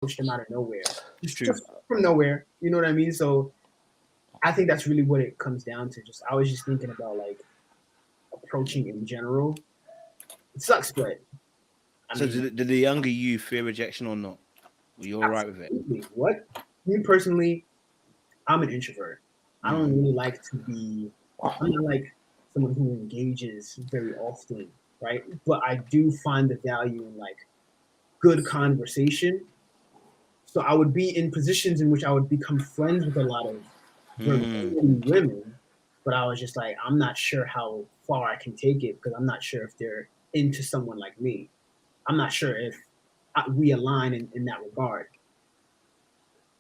them out of nowhere, True. just from nowhere. You know what I mean? So I think that's really what it comes down to. Just I was just thinking about like approaching in general. It sucks, but I So mean, did the younger you fear rejection or not? Were you all right with it? absolutely. What me personally, I'm an introvert. I don't Mm. really like to be. I'm not like someone who engages very often, right? But I do find the value in like good conversation. So I would be in positions in which I would become friends with a lot of very Mm. women, but I was just like, I'm not sure how far I can take it because I'm not sure if they're into someone like me. I'm not sure if we align in that regard.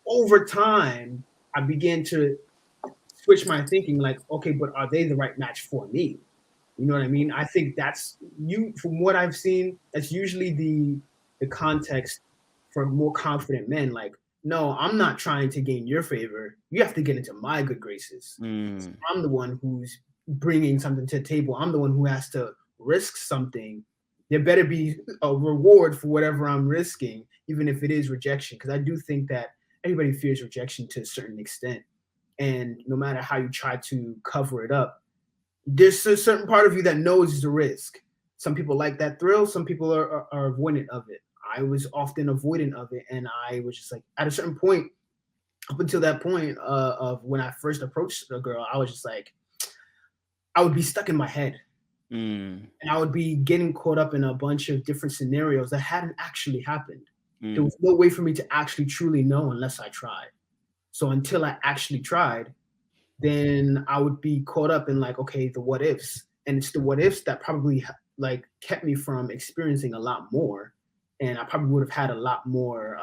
Over time, I began to switch my thinking like, okay, but are they the right match for me? You know what I mean? I think that's you from what I've seen, that's usually the context for more confident men. Like, no, I'm not trying to gain your favor. You have to get into my good graces. Mm. I'm the one who's bringing something to the table. I'm the one who has to risk something. There better be a reward for whatever I'm risking, even if it is rejection. Because I do think that everybody fears rejection to a certain extent. And no matter how you try to cover it up, there's a certain part of you that knows it's a risk. Some people like that thrill. Some people are avoidant of it. I was often avoidant of it, and I was just like, at a certain point, up until that point of when I first approached a girl, I was just like, I would be stuck in my head, Mm. and I would be getting caught up in a bunch of different scenarios that hadn't actually happened. There Mm. was no way for me to actually truly know unless I tried. So until I actually tried, then I would be caught up in like, okay, the what ifs, and it's the what ifs that probably like kept me from experiencing a lot more, and I probably would have had a lot more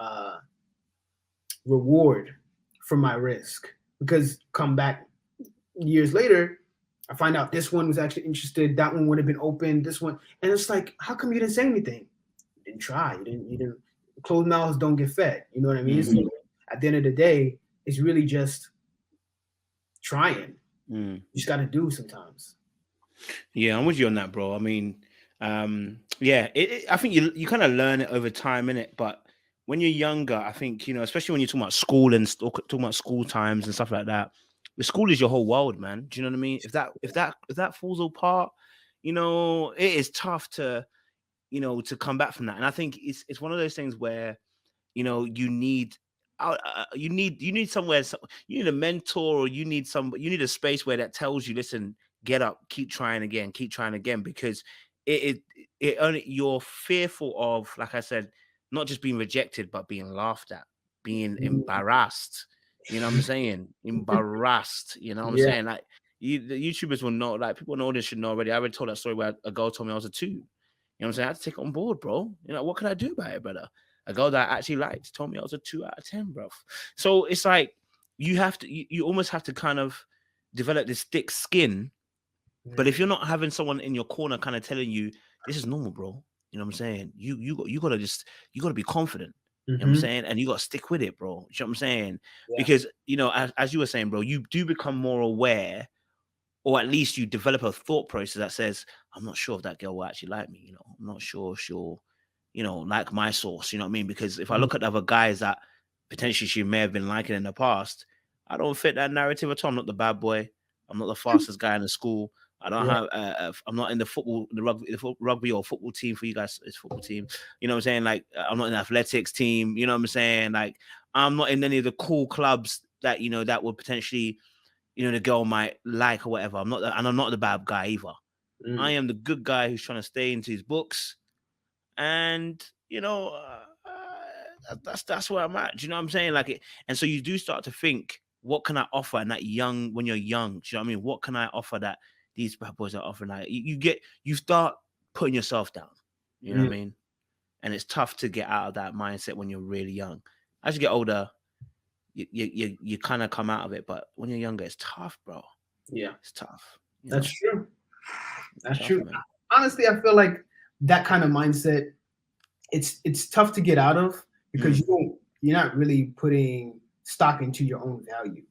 reward for my risk because come back years later, I find out this one was actually interested, that one would have been open, this one, and it's like, how come you didn't say anything? You didn't try, you didn't. Closed mouths don't get fed. You know what I mean? So Mm-hmm. at the end of the day, it's really just trying. Mm. You just got to do sometimes. Yeah, I'm with you on that, bro. I mean, yeah, I think you kind of learn it over time, innit? But when you're younger, I think, especially when you're talking about school and talking about school times and stuff like that, the school is your whole world, man. Do you know what I mean? If that falls apart, it is tough to come back from that. And I think it's one of those things where you need you need somewhere, you need a mentor, or you need a space where that tells you, listen, get up, keep trying again, because it only, you're fearful of, like I said, not just being rejected but being laughed at, being embarrassed. You know what I'm saying? Embarrassed. You know what I'm Yeah. saying? Like, the YouTubers will know, like, people know this should know already. I already told that story where a girl told me I was a two. You know what I'm saying? I had to take it on board, bro. What can I do about it, brother? A girl that I actually liked told me I was a 2 out of 10, bro. So it's like you almost have to kind of develop this thick skin. But if you're not having someone in your corner kind of telling you this is normal, bro, you know what I'm saying? You gotta be confident. You know what I'm Mm-hmm. saying? And you gotta stick with it, bro. You know what I'm saying? Yeah. Because as you were saying, bro, you do become more aware, or at least you develop a thought process that says, I'm not sure if that girl will actually like me. I'm not sure if she'll, like my sauce. You know what I mean? Because if I Mhm. look at the other guys that potentially she may have been liking in the past, I don't fit that narrative at all. I'm not the bad boy. I'm not the fastest guy in the school. I don't Yeah. have. I'm not in the football, rugby or football team for you guys. It's football team. You know what I'm saying? Like, I'm not in the athletics team. You know what I'm saying? Like, I'm not in any of the cool clubs that that would potentially the girl might like or whatever. And I'm not the bad guy either. I Mm. am the good guy who's trying to stay into his books, and that's where I'm at. Do you know what I'm saying? Like it, and so you do start to think, what can I offer? And when you're young, do you know what I mean? What can I offer that these bad boys are offering? Like you start putting yourself down. You know what I Mm. mean? And it's tough to get out of that mindset when you're really young. As you get older, you kind of come out of it, but when you're younger, it's tough, bro. Yeah. It's tough. That's true. It's That's tough, true. man. Honestly, I feel like that kind of mindset, it's tough to get out of because Mm, you're not really putting stock into your own value.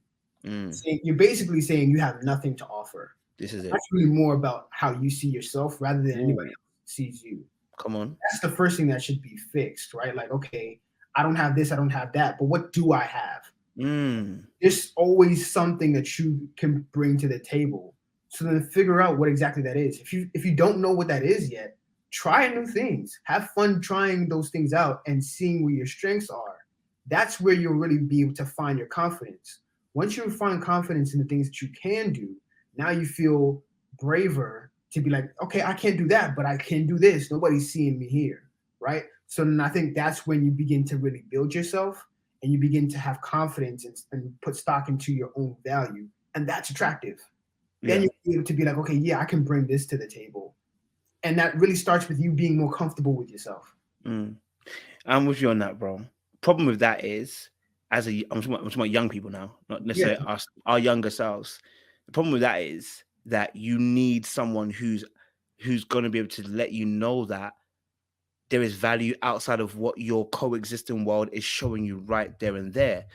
mm. You're basically saying you have nothing to offer. This is it. That's really more about how you see yourself rather than anybody Ooh, else sees you. come on. That's the first thing that should be fixed, right? Like, okay, I don't have this, I don't have that, but what do I have? Mm. There's always something that you can bring to the table. So then figure out what exactly that is. If you don't know what that is yet, try new things. Have fun trying those things out and seeing where your strengths are. That's where you'll really be able to find your confidence. Once you find confidence in the things that you can do, now you feel braver to be like, okay, I can't do that, but I can do this. Nobody's seeing me here, right? So then I think that's when you begin to really build yourself and you begin to have confidence and put stock into your own value. And that's attractive. Then Yeah. you'll be able to be like, okay, yeah, I can bring this to the table. And that really starts with you being more comfortable with yourself. Mm. I'm with you on that, bro. Problem with that is, I'm talking about young people now, not Yeah, necessarily us, our younger selves. The problem with that is that you need someone who's going to be able to let you know that there is value outside of what your coexisting world is showing you right there and there.